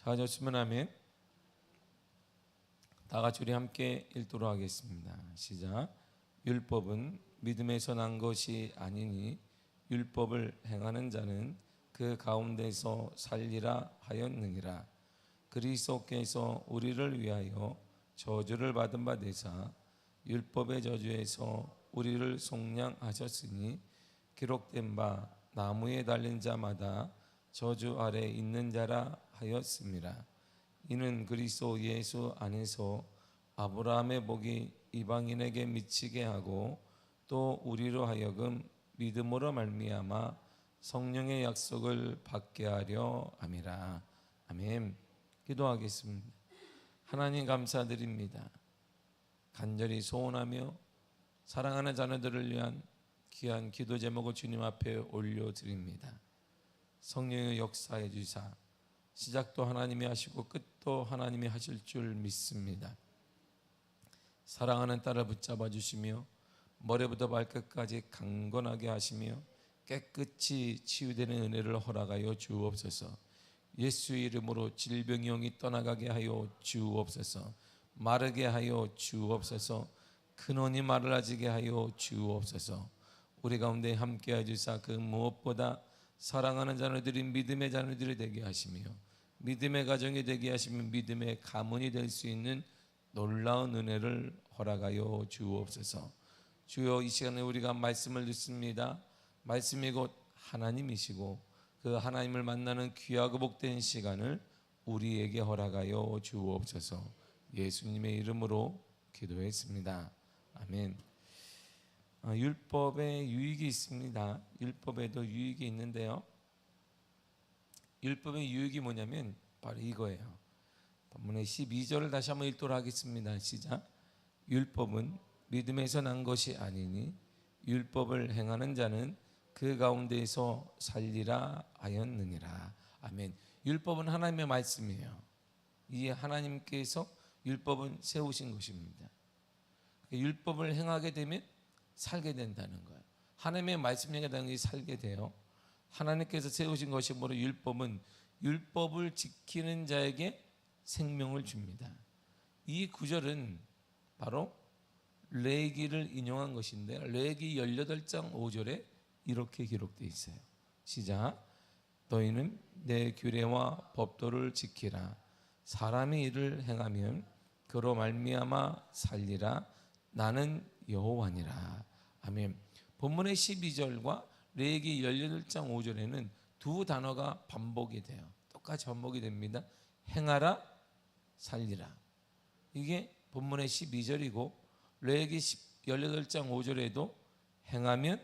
찾아주시면 아멘. 다 같이 우리 함께 읽도록 하겠습니다. 시작. 율법은 믿음에서 난 것이 아니니 율법을 행하는 자는 그 가운데서 살리라 하였느니라. 그리스도께서 우리를 위하여 저주를 받은 바 되사 율법의 저주에서 우리를 속량하셨으니 기록된 바 나무에 달린 자마다 저주 아래 있는 자라 하였습니다. 이는 그리스도 예수 안에서 아브라함의 복이 이방인에게 미치게 하고 또 우리로 하여금 믿음으로 말미암아 성령의 약속을 받게 하려 함이라. 아멘. 기도하겠습니다. 하나님 감사드립니다. 간절히 소원하며 사랑하는 자녀들을 위한 귀한 기도 제목을 주님 앞에 올려드립니다. 성령의 역사해 주사 시작도 하나님이 하시고 끝도 하나님이 하실 줄 믿습니다. 사랑하는 딸을 붙잡아 주시며 머리부터 발끝까지 강건하게 하시며 깨끗이 치유되는 은혜를 허락하여 주옵소서. 예수의 이름으로 질병이 영이 떠나가게 하여 주옵소서. 마르게 하여 주옵소서. 근원이 마르라지게 하여 주옵소서. 우리 가운데 함께해 주사 그 무엇보다 사랑하는 자녀들이 믿음의 자녀들이 되게 하시며 믿음의 가정이 되게 하시며 믿음의 가문이 될 수 있는 놀라운 은혜를 허락하여 주옵소서. 주여, 이 시간에 우리가 말씀을 듣습니다. 말씀이 곧 하나님이시고 그 하나님을 만나는 귀하고 복된 시간을 우리에게 허락하여 주옵소서. 예수님의 이름으로 기도했습니다. 아멘. 율법에 유익이 있습니다. 율법에도 유익이 있는데요, 율법의 유익이 뭐냐면 바로 이거예요. 본문의 12절을 다시 한번 읽도록 하겠습니다. 시작. 율법은 믿음에서 난 것이 아니니 율법을 행하는 자는 그 가운데에서 살리라 하였느니라. 아멘. 율법은 하나님의 말씀이에요. 이 하나님께서 율법은 세우신 것입니다. 율법을 행하게 되면 살게 된다는 거예요. 하나님의 말씀에 해당이 살게 돼요. 하나님께서 세우신 것이 뭐로? 율법은 율법을 지키는 자에게 생명을 줍니다. 이 구절은 바로 레위기를 인용한 것인데 레위기 18장 5절에 이렇게 기록되어 있어요. 시작. 너희는 내 규례와 법도를 지키라. 사람이 이를 행하면 그로 말미암아 살리라. 나는 여호와니라. 아멘. 본문의 12절과 레위기 18장 5절에는 두 단어가 반복이 돼요. 똑같이 반복이 됩니다. 행하라, 살리라. 이게 본문의 12절이고 레위기 18장 5절에도 행하면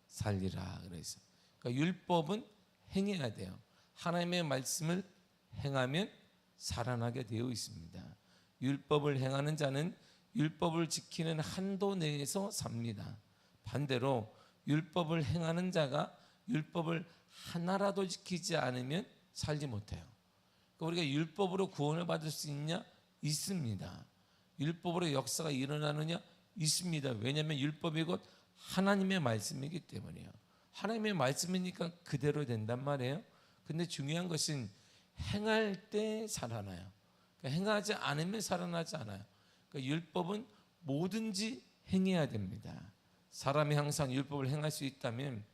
살리라 그래서, 그러니까 율법은 행해야 돼요. 하나님의 말씀을 행하면 살아나게 되어 있습니다. 율법을 행하는 자는 율법을 지키는 한도 내에서 삽니다. 반대로 율법을 행하는 자가 율법을 하나라도 지키지 않으면 살지 못해요. 그러니까 우리가 율법으로 구원을 받을 수 있냐? 있습니다. 율법으로 역사가 일어나느냐? 있습니다. 왜냐하면 율법이 곧 하나님의 말씀이기 때문이에요. 하나님의 말씀이니까 그대로 된단 말이에요. 근데 중요한 것은 행할 때 살아나요. 그러니까 행하지 않으면 살아나지 않아요. 그러니까 율법은 뭐든지 행해야 됩니다. 사람이 항상 율법을 행할 수 있다면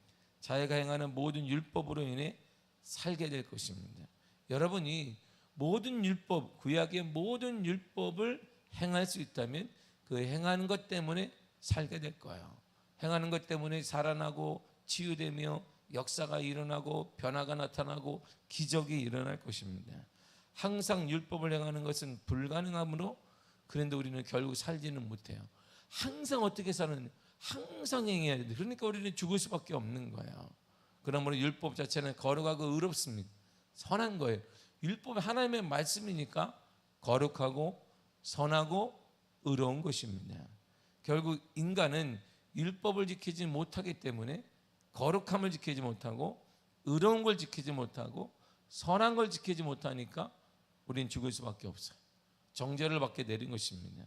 자기가 행하는 모든 율법으로 인해 살게 될 것입니다. 여러분이 모든 율법, 구약의 모든 율법을 행할 수 있다면 그 행하는 것 때문에 살게 될 거예요. 행하는 것 때문에 살아나고 치유되며 역사가 일어나고 변화가 나타나고 기적이 일어날 것입니다. 항상 율법을 행하는 것은 불가능하므로 그런데 우리는 결국 살지는 못해요. 항상 어떻게 사는? 항상 행해야 돼. 그러니까 우리는 죽을 수밖에 없는 거예요. 그러므로 율법 자체는 거룩하고 의롭습니다. 선한 거예요. 율법은 하나님의 말씀이니까 거룩하고 선하고 의로운 것입니다. 결국 인간은 율법을 지키지 못하기 때문에 거룩함을 지키지 못하고 의로운 걸 지키지 못하고 선한 걸 지키지 못하니까 우리는 죽을 수밖에 없어요. 정죄를 받게 내린 것입니다.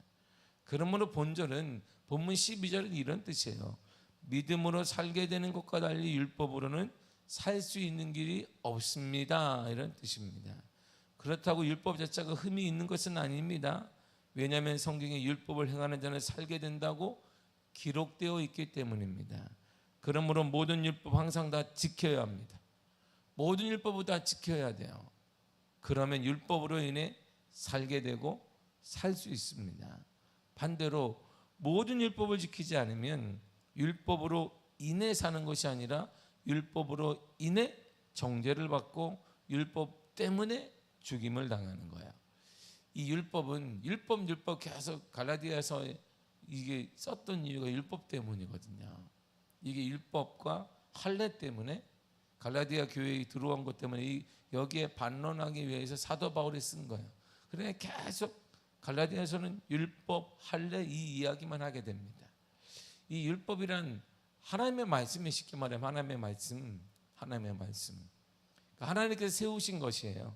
그러므로 본절은 본문 12절은 이런 뜻이에요. 믿음으로 살게 되는 것과 달리 율법으로는 살 수 있는 길이 없습니다. 이런 뜻입니다. 그렇다고 율법 자체가 흠이 있는 것은 아닙니다. 왜냐하면 성경에 율법을 행하는 자는 살게 된다고 기록되어 있기 때문입니다. 그러므로 모든 율법 항상 다 지켜야 합니다. 모든 율법을 다 지켜야 돼요. 그러면 율법으로 인해 살게 되고 살 수 있습니다. 반대로 모든 율법을 지키지 않으면 율법으로 인해 사는 것이 아니라 율법으로 인해 정죄를 받고 율법 때문에 죽임을 당하는 거야. 이 율법은 율법 계속 갈라디아서 이게 썼던 이유가 율법 때문이거든요. 이게 율법과 할례 때문에 갈라디아 교회에 들어온 것 때문에 여기에 반론하기 위해서 사도 바울이 쓴 거예요. 그러니 계속 갈라디아서는 율법, 할례 이 이야기만 하게 됩니다. 이 율법이란 하나님의 말씀이 쉽게 말하면 하나님의 말씀. 하나님께서 세우신 것이에요.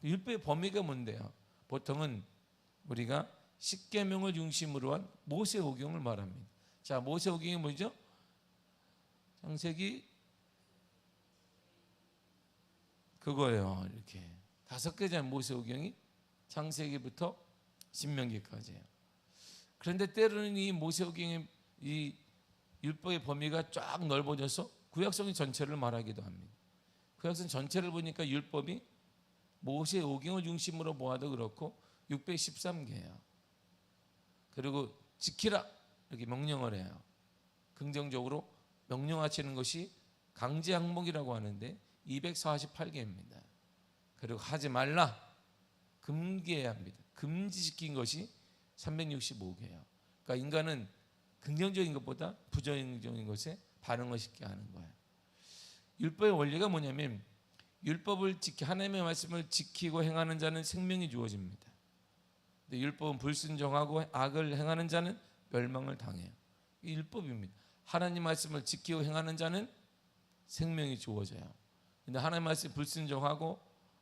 율법의 범위가 뭔데요? 보통은 우리가 십계명을 중심으로 한 모세오경을 말합니다. 자, 모세오경이 뭐죠? 창세기 그거예요. 이렇게 5개잖아요. 모세오경이 창세기부터 신명기까지예요. 그런데 때로는 이 모세오경의 이 율법의 범위가 쫙 넓어져서 구약성 전체를 말하기도 합니다. 구약성 전체를 보니까 율법이 모세오경을 중심으로 모아도 그렇고 613개예요. 그리고 지키라 이렇게 명령을 해요. 긍정적으로 명령하시는 것이 강제 항목이라고 하는데 248개입니다. 그리고 하지 말라 금기해야 합니다. 금지시킨 것이 365개예요. 그러니까 인간은 긍정적인 것보다 부정적인 것에 반응을 쉽게 하는 거예요. 율법의 원리가 뭐냐면 율법을 하나님의 말씀을 지키고 행하는 자는 생명이 주어집니다. 근데 율법은 불순종하고 악을 행하는 자는 멸망을 당해요. 이 율법입니다. 하나님 말씀을 지키고 행하는 자는 생명이 주어져요. 근데 하나님 말씀 불순종하고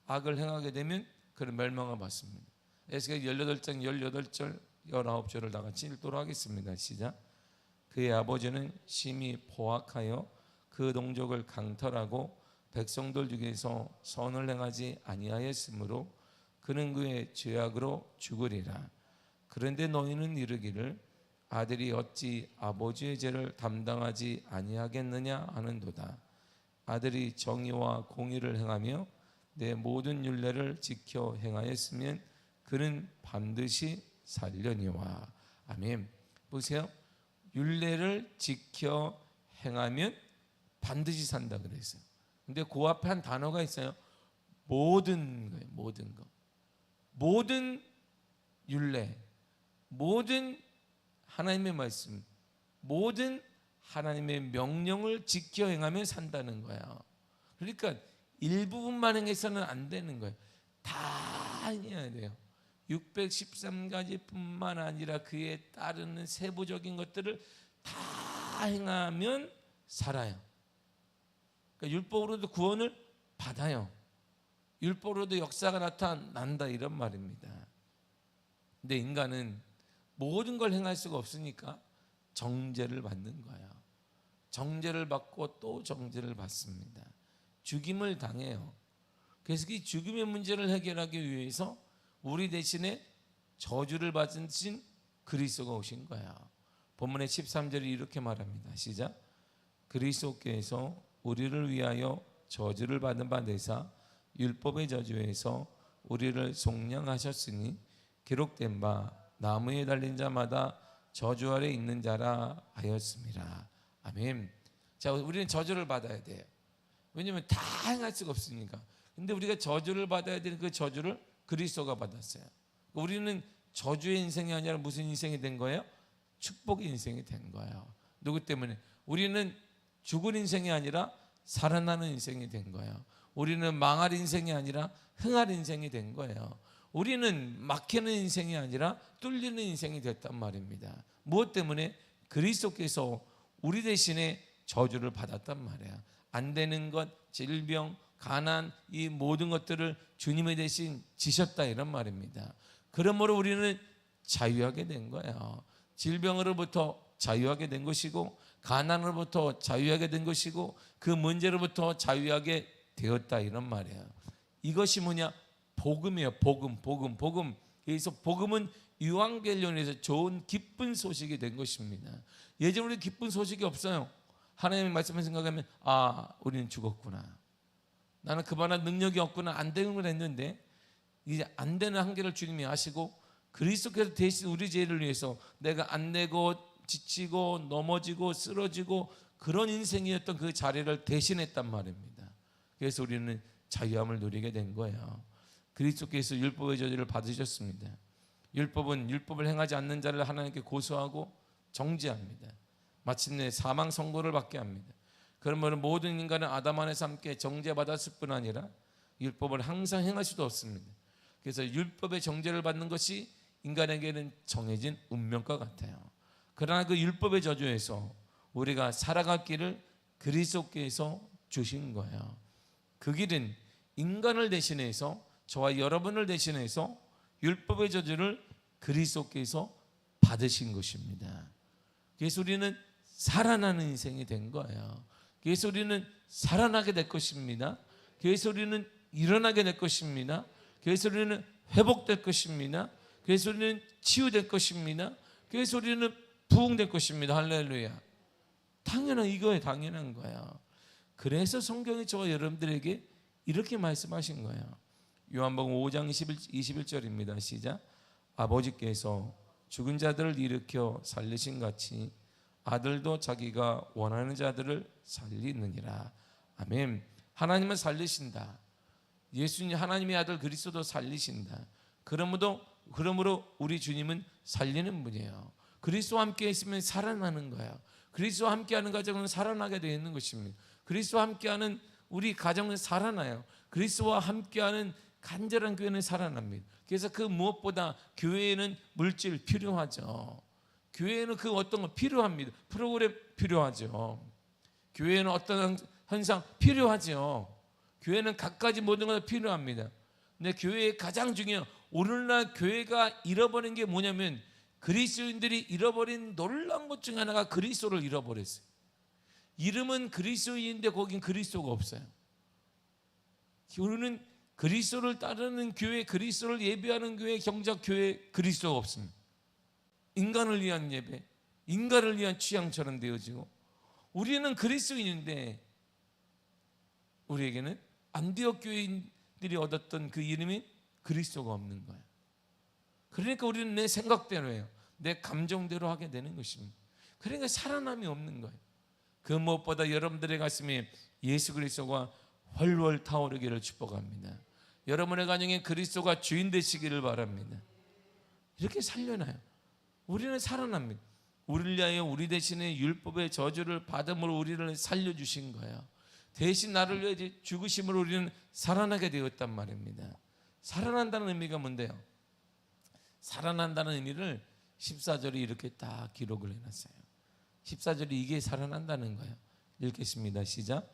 악을 행하게 되면 그런 멸망을 받습니다. 에스겔 18장 18절 19절을 다 같이 읽도록 하겠습니다. 시작. 그의 아버지는 심히 포악하여 그 동족을 강탈하고 백성들 중에서 선을 행하지 아니하였으므로 그는 그의 죄악으로 죽으리라. 그런데 너희는 이르기를 아들이 어찌 아버지의 죄를 담당하지 아니하겠느냐 하는도다. 아들이 정의와 공의를 행하며 내 모든 율례를 지켜 행하였으면 그는 반드시 살려니와. 아멘. 보세요. 율례를 지켜 행하면 반드시 산다 그랬어요. 근데 그 앞에 한 단어가 있어요. 모든 거예요. 모든 거. 모든 율례, 모든 하나님의 말씀, 모든 하나님의 명령을 지켜 행하면 산다는 거예요. 그러니까 일부분만 행해서는 안 되는 거예요. 다 해야 돼요. 613가지 뿐만 아니라 그에 따르는 세부적인 것들을 다 행하면 살아요. 그러니까 율법으로도 구원을 받아요. 율법으로도 역사가 나타난다 이런 말입니다. 근데 인간은 모든 걸 행할 수가 없으니까 정죄를 받는 거예요. 정죄를 받고 또 정죄를 받습니다. 죽임을 당해요. 그래서 이 죽임의 문제를 해결하기 위해서 우리 대신에 저주를 받으신 그리스도가 오신 거야. 본문의 13절이 이렇게 말합니다. 시작. 그리스도께서 우리를 위하여 저주를 받은 바 되사 율법의 저주에서 우리를 속량하셨으니 기록된 바 나무에 달린 자마다 저주 아래 있는 자라 하였습니다. 아멘. 자, 우리는 저주를 받아야 돼요. 왜냐하면 다 행할 수가 없으니까. 근데 우리가 저주를 받아야 되는 그 저주를 그리스도가 받았어요. 우리는 저주의 인생이 아니라 무슨 인생이 된 거예요? 축복의 인생이 된 거예요. 누구 때문에? 우리는 죽을 인생이 아니라 살아나는 인생이 된 거예요. 우리는 망할 인생이 아니라 흥할 인생이 된 거예요. 우리는 막히는 인생이 아니라 뚫리는 인생이 됐단 말입니다. 무엇 때문에? 그리스도께서 우리 대신에 저주를 받았단 말이에요. 안 되는 것, 질병, 가난, 이 모든 것들을 주님의 대신 지셨다 이런 말입니다. 그러므로 우리는 자유하게 된 거예요. 질병으로부터 자유하게 된 것이고 가난으로부터 자유하게 된 것이고 그 문제로부터 자유하게 되었다 이런 말이에요. 이것이 뭐냐? 복음이에요. 복음. 그래서 복음은 유앙겔리온에서 좋은 기쁜 소식이 된 것입니다. 예전 우리 기쁜 소식이 없어요. 하나님의 말씀을 생각하면 우리는 죽었구나. 나는 그만한 능력이 없구나. 안 되는 걸 했는데 이제 안 되는 한계를 주님이 아시고 그리스도께서 대신 우리 죄를 위해서 내가 안 되고 지치고 넘어지고 쓰러지고 그런 인생이었던 그 자리를 대신했단 말입니다. 그래서 우리는 자유함을 누리게 된 거예요. 그리스도께서 율법의 저주를 받으셨습니다. 율법은 율법을 행하지 않는 자를 하나님께 고소하고 정죄합니다. 마침내 사망 선고를 받게 합니다. 그러면 모든 인간은 아담 안에서 함께 정죄받았을 뿐 아니라 율법을 항상 행할 수도 없습니다. 그래서 율법의 정죄를 받는 것이 인간에게는 정해진 운명과 같아요. 그러나 그 율법의 저주에서 우리가 살아갈 길을 그리스도께서 주신 거예요. 그 길은 인간을 대신해서 저와 여러분을 대신해서 율법의 저주를 그리스도께서 받으신 것입니다. 그래서 우리는 살아나는 인생이 된 거예요. 그래서 우리는 살아나게 될 것입니다. 그래서 우리는 일어나게 될 것입니다. 그래서 우리는 회복될 것입니다. 그래서 우리는 치유될 것입니다. 그래서 우리는 부흥될 것입니다. 할렐루야. 당연한 이거예요. 당연한 거예요. 그래서 성경이 저와 여러분들에게 이렇게 말씀하신 거예요. 요한복음 5장 21절입니다. 시작. 아버지께서 죽은 자들을 일으켜 살리신 같이 아들도 자기가 원하는 자들을 살리느니라. 아멘. 하나님은 살리신다. 예수님 하나님의 아들 그리스도도 살리신다. 그러므로 우리 주님은 살리는 분이에요. 그리스도와 함께 있으면 살아나는 거예요. 그리스도와 함께하는 가정은 살아나게 되어 있는 것입니다. 그리스도와 함께하는 우리 가정은 살아나요. 그리스도와 함께하는 간절한 교회는 살아납니다. 그래서 그 무엇보다 교회에는 물질 필요하죠. 교회에는 그 어떤 거 필요합니다. 프로그램 필요하죠. 교회에는 어떤 현상 필요하죠. 교회는 갖가지 모든 것 필요합니다. 근데 교회의 가장 중요한 오늘날 교회가 잃어버린 게 뭐냐면 그리스도인들이 잃어버린 놀라운 것 중에 하나가 그리스도를 잃어버렸어요. 이름은 그리스도인인데 거긴 그리스도가 없어요. 우리는 그리스도를 따르는 교회, 그리스도를 예배하는 교회, 경작 교회 그리스도가 없습니다. 인간을 위한 예배, 인간을 위한 취향처럼 되어지고 우리는 그리스도인인데 우리에게는 안디옥 교인들이 얻었던 그 이름이 그리스도가 없는 거예요. 그러니까 우리는 내 생각대로 해요. 내 감정대로 하게 되는 것입니다. 그러니까 살아남이 없는 거예요. 그 무엇보다 여러분들의 가슴에 예수 그리스도가 훨훨 타오르기를 축복합니다. 여러분의 가정에 그리스도가 주인 되시기를 바랍니다. 이렇게 살려놔요. 우리는 살아납니다. 우리를 위하여 우리 대신에 율법의 저주를 받음으로 우리를 살려주신 거예요. 대신 나를 위해 죽으심으로 우리는 살아나게 되었단 말입니다. 살아난다는 의미가 뭔데요? 살아난다는 의미를 14절에 이렇게 딱 기록을 해놨어요. 14절이 이게 살아난다는 거예요. 읽겠습니다. 시작.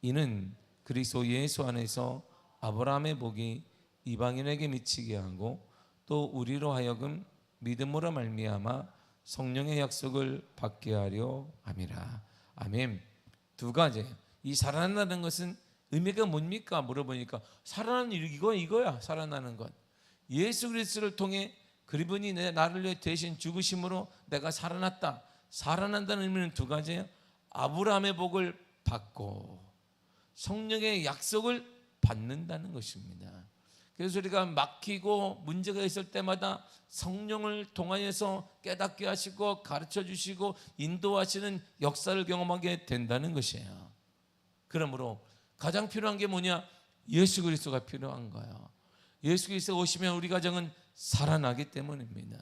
이는 그리스도 예수 안에서 아브라함의 복이 이방인에게 미치게 하고 또 우리로 하여금 믿음으로 말미암아 성령의 약속을 받게 하려 함이라. 아멘. 두 가지. 이 살아난다는 것은 의미가 뭡니까? 물어보니까 살아나는 이거야. 살아나는 것. 예수 그리스도를 통해 그분이 나를 위해 대신 죽으심으로 내가 살아났다. 살아난다는 의미는 두 가지예요. 아브라함의 복을 받고 성령의 약속을 받는다는 것입니다. 그래서 우리가 막히고 문제가 있을 때마다 성령을 통하여서 깨닫게 하시고 가르쳐 주시고 인도하시는 역사를 경험하게 된다는 것이에요. 그러므로 가장 필요한 게 뭐냐? 예수 그리스도가 필요한 거예요. 예수 그리스도가 오시면 우리 가정은 살아나기 때문입니다.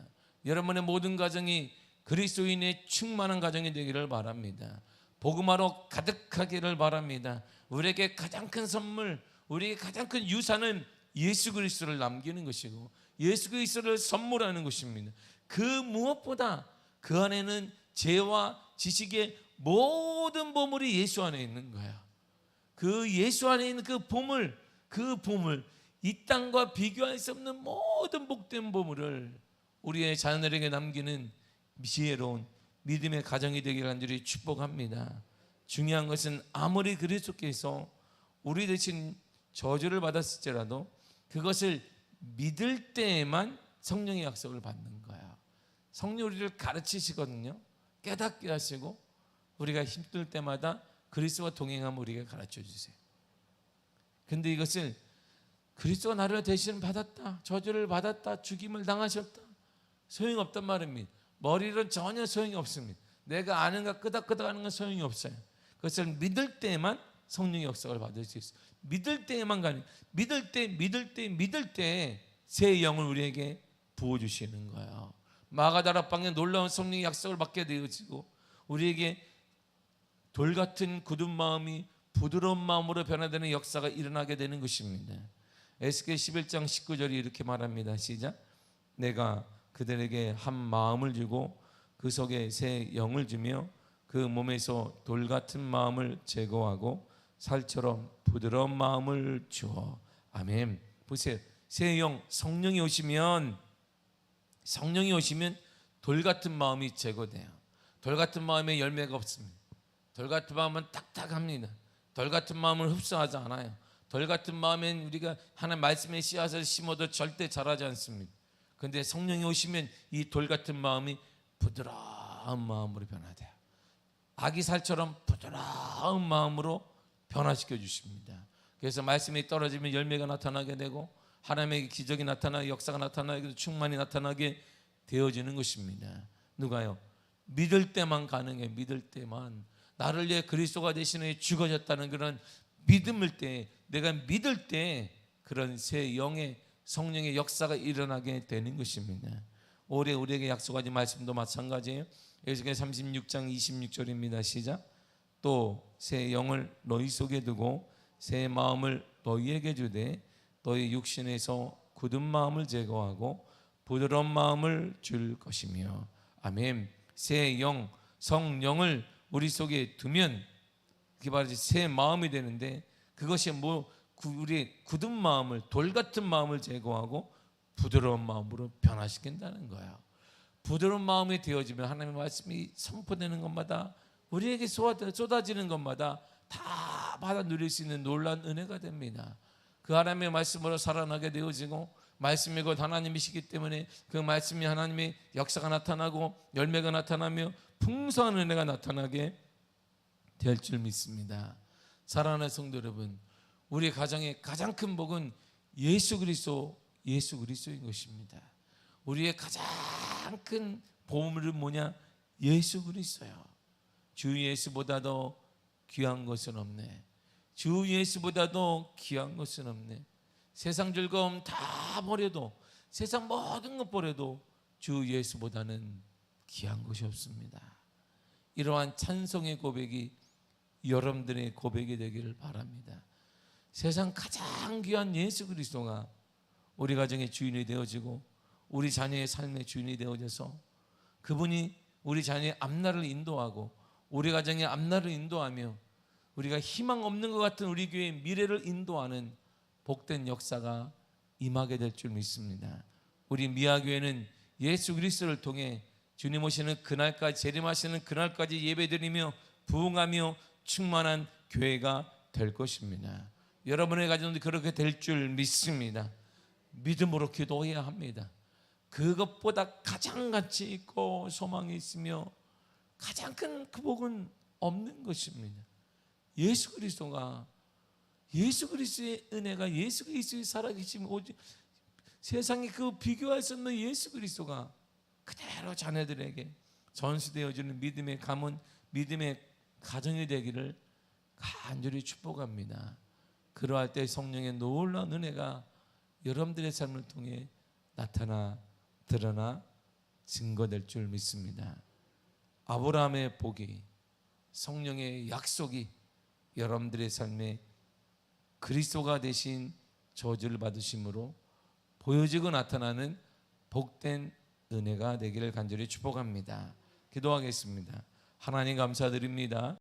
여러분의 모든 가정이 그리스도인의 충만한 가정이 되기를 바랍니다. 복음화로 가득하기를 바랍니다. 우리에게 가장 큰 선물, 우리에게 가장 큰 유산은 예수 그리스도를 남기는 것이고 예수 그리스도를 선물하는 것입니다. 그 무엇보다 그 안에는 죄와 지식의 모든 보물이 예수 안에 있는 거야. 그 예수 안에 있는 그 보물, 이 땅과 비교할 수 없는 모든 복된 보물을 우리의 자녀들에게 남기는 지혜로운 믿음의 가정이 되기를 간절히 축복합니다. 중요한 것은 아무리 그리스도께서 우리 대신 저주를 받았을지라도 그것을 믿을 때에만 성령의 약속을 받는 거야. 성령 우리를 가르치시거든요. 깨닫게 하시고 우리가 힘들 때마다 그리스도와 동행하면 우리에게 가르쳐 주세요. 근데 이것을 그리스도가 나를 대신 받았다, 저주를 받았다, 죽임을 당하셨다, 소용없단 말입니다. 머리로는 전혀 소용이 없습니다. 내가 아는가 끄덕끄덕 하는 건 소용이 없어요. 그것을 믿을 때만 성령의 역사를 받을 수 있어요. 믿을 때에만 가는, 믿을 때 새 영을 우리에게 부어주시는 거예요. 마가다락방에 놀라운 성령의 약속을 받게 되어지고 우리에게 돌같은 굳은 마음이 부드러운 마음으로 변화되는 역사가 일어나게 되는 것입니다. 에스겔 11장 19절이 이렇게 말합니다. 시작. 내가 그들에게 한 마음을 주고 그 속에 새 영을 주며 그 몸에서 돌같은 마음을 제거하고 살처럼 부드러운 마음을 주어. 아멘. 보세요. 새 영, 성령이 오시면 돌같은 마음이 제거돼요. 돌같은 마음에 열매가 없습니다. 돌같은 마음은 딱딱합니다. 돌같은 마음을 흡수하지 않아요. 돌같은 마음엔 우리가 하나님 말씀의 씨앗을 심어도 절대 자라지 않습니다. 그런데 성령이 오시면 이 돌같은 마음이 부드러운 마음으로 변화돼요. 아기살처럼 부드러운 마음으로 변화시켜 주십니다. 그래서 말씀이 떨어지면 열매가 나타나게 되고 하나님의 기적이 나타나고 역사가 나타나고 충만이 나타나게 되어지는 것입니다. 누가요? 믿을 때만 가능해. 믿을 때만. 나를 위해 그리스도가 대신에 죽어졌다는 그런 믿음을 때, 내가 믿을 때 그런 새 영의 성령의 역사가 일어나게 되는 것입니다. 올해 우리에게 약속하신 말씀도 마찬가지예요. 에스겔 36장 26절입니다. 시작. 또 새 영을 너희 속에 두고 새 마음을 너희에게 주되 너희 육신에서 굳은 마음을 제거하고 부드러운 마음을 줄 것이며. 아멘. 새 영, 성령을 우리 속에 두면 그게 바로 새 마음이 되는데 그것이 우리의 굳은 마음을, 돌 같은 마음을 제거하고 부드러운 마음으로 변화시킨다는 거예요. 부드러운 마음이 되어지면 하나님의 말씀이 선포되는 것마다 우리에게 쏟아지는 것마다 다 받아 누릴 수 있는 놀라운 은혜가 됩니다. 그 하나님의 말씀으로 살아나게 되어지고 말씀이 곧 하나님이시기 때문에 그 말씀이 하나님의 역사가 나타나고 열매가 나타나며 풍성한 은혜가 나타나게 될 줄 믿습니다. 사랑하는 성도 여러분, 우리 가정의 가장 큰 복은 예수 그리스도인 것입니다. 우리의 가장 큰 보물은 뭐냐? 예수 그리스도요. 주 예수보다도 귀한 것은 없네. 주 예수보다도 귀한 것은 없네. 세상 즐거움 다 버려도, 세상 모든 것 버려도 주 예수보다는 귀한 것이 없습니다. 이러한 찬송의 고백이 여러분들의 고백이 되기를 바랍니다. 세상 가장 귀한 예수 그리스도가 우리 가정의 주인이 되어지고 우리 자녀의 삶의 주인이 되어져서 그분이 우리 자녀의 앞날을 인도하고 우리 가정의 앞날을 인도하며 우리가 희망 없는 것 같은 우리 교회의 미래를 인도하는 복된 역사가 임하게 될 줄 믿습니다. 우리 미아교회는 예수 그리스도를 통해 주님 오시는 그날까지, 재림하시는 그날까지 예배드리며 부흥하며 충만한 교회가 될 것입니다. 여러분의 가정도 그렇게 될 줄 믿습니다. 믿음으로 기도해야 합니다. 그것보다 가장 가치 있고 소망이 있으며 가장 큰 그 복은 없는 것입니다. 예수 그리스도의 은혜가, 예수 그리스도의 살아계심, 오직 세상에 그 비교할 수 없는 예수 그리스도가 그대로 자녀들에게 전수되어주는 믿음의 가문, 믿음의 가정이 되기를 간절히 축복합니다. 그러할 때 성령의 놀라운 은혜가 여러분들의 삶을 통해 나타나 드러나 증거될 줄 믿습니다. 아브라함의 복이, 성령의 약속이 여러분들의 삶에 그리스도가 되신 저주를 받으심으로 보여지고 나타나는 복된 은혜가 되기를 간절히 축복합니다. 기도하겠습니다. 하나님 감사드립니다.